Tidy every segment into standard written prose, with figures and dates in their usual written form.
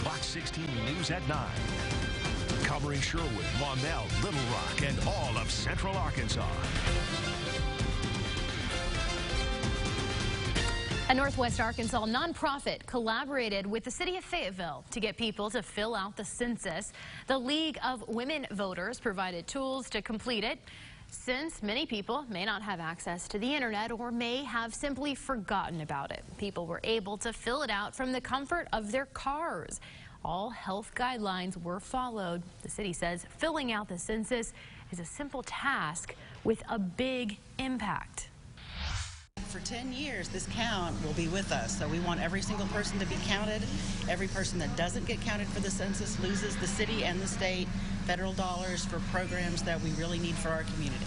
Fox 16 News at 9. Covering Sherwood, Maumelle, Little Rock, and all of Central Arkansas. A Northwest Arkansas nonprofit collaborated with the city of Fayetteville to get people to fill out the census. The League of Women Voters provided tools to complete it, since many people may not have access to the internet or may have simply forgotten about it. People were able to fill it out from the comfort of their cars. All health guidelines were followed. The city says filling out the census is a simple task with a big impact. For 10 years, this count will be with us, so we want every single person to be counted. Every person that doesn't get counted for the census loses the city and the state federal dollars for programs that we really need for our community.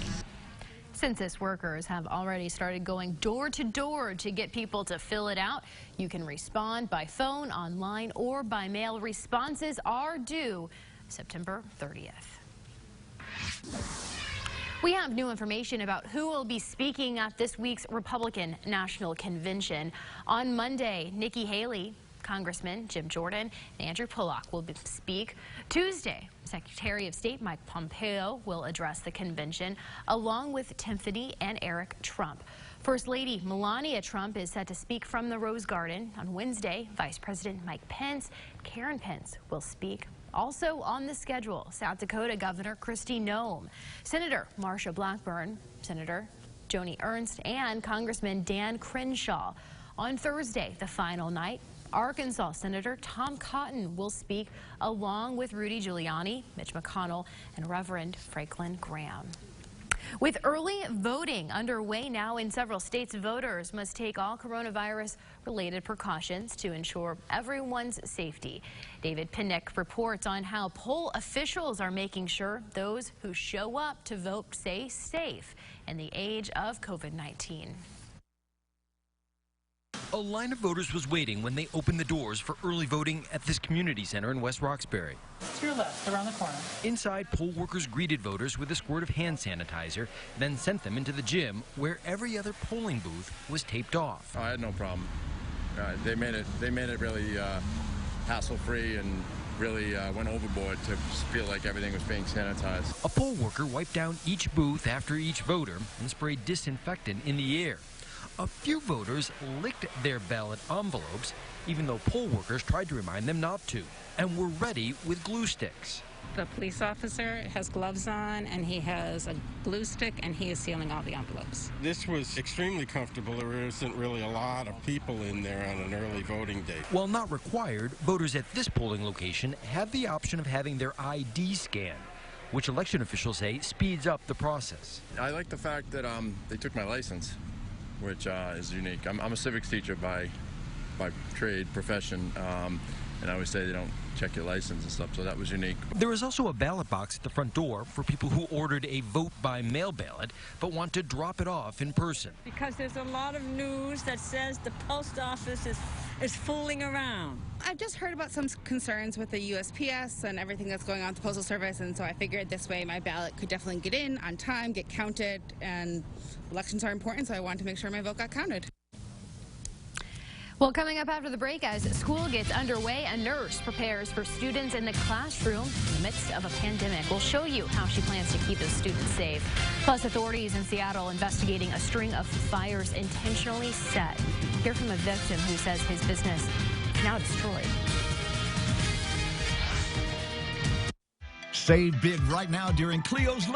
Census workers have already started going door to door to get people to fill it out. You can respond by phone, online, or by mail. Responses are due September 30th. We have new information about who will be speaking at this week's Republican National Convention. On Monday, Nikki Haley, Congressman Jim Jordan, and Andrew Pollock will speak. Tuesday, Secretary of State Mike Pompeo will address the convention, along with Tiffany and Eric Trump. First Lady Melania Trump is set to speak from the Rose Garden. On Wednesday, Vice President Mike Pence, Karen Pence will speak. Also on the schedule, South Dakota Governor Kristi Noem, Senator Marsha Blackburn, Senator Joni Ernst, and Congressman Dan Crenshaw. On Thursday, the final night, Arkansas Senator Tom Cotton will speak, along with Rudy Giuliani, Mitch McConnell, and Reverend Franklin Graham. With early voting underway now in several states, voters must take all coronavirus-related precautions to ensure everyone's safety. David Pinnick reports on how poll officials are making sure those who show up to vote stay safe in the age of COVID-19. A line of voters was waiting when they opened the doors for early voting at this community center in West Roxbury. To your left, around the corner. Inside, poll workers greeted voters with a squirt of hand sanitizer, then sent them into the gym where every other polling booth was taped off. I had no problem. They made it really hassle-free and really went overboard to feel like everything was being sanitized. A poll worker wiped down each booth after each voter and sprayed disinfectant in the air. A few voters licked their ballot envelopes, even though poll workers tried to remind them not to, and were ready with glue sticks. The police officer has gloves on, and he has a glue stick, and he is sealing all the envelopes. This was extremely comfortable. There isn't really a lot of people in there on an early voting day. While not required, voters at this polling location have the option of having their ID scanned, which election officials say speeds up the process. I like the fact that they took my license, which is unique. I'm a civics teacher by trade, profession, and I always say they don't check your license and stuff, so that was unique. There is also a ballot box at the front door for people who ordered a vote-by-mail ballot but want to drop it off in person. Because there's a lot of news that says the post office is fooling around. I've just heard about some concerns with the USPS and everything that's going on with the Postal Service, and so I figured this way my ballot could definitely get in on time, get counted, and elections are important, so I wanted to make sure my vote got counted. Well, coming up after the break, as school gets underway, a nurse prepares for students in the classroom in the midst of a pandemic. We'll show you how she plans to keep those students safe. Plus, authorities in Seattle investigating a string of fires intentionally set. Hear from a victim who says his business is now destroyed. Save big right now during Clio's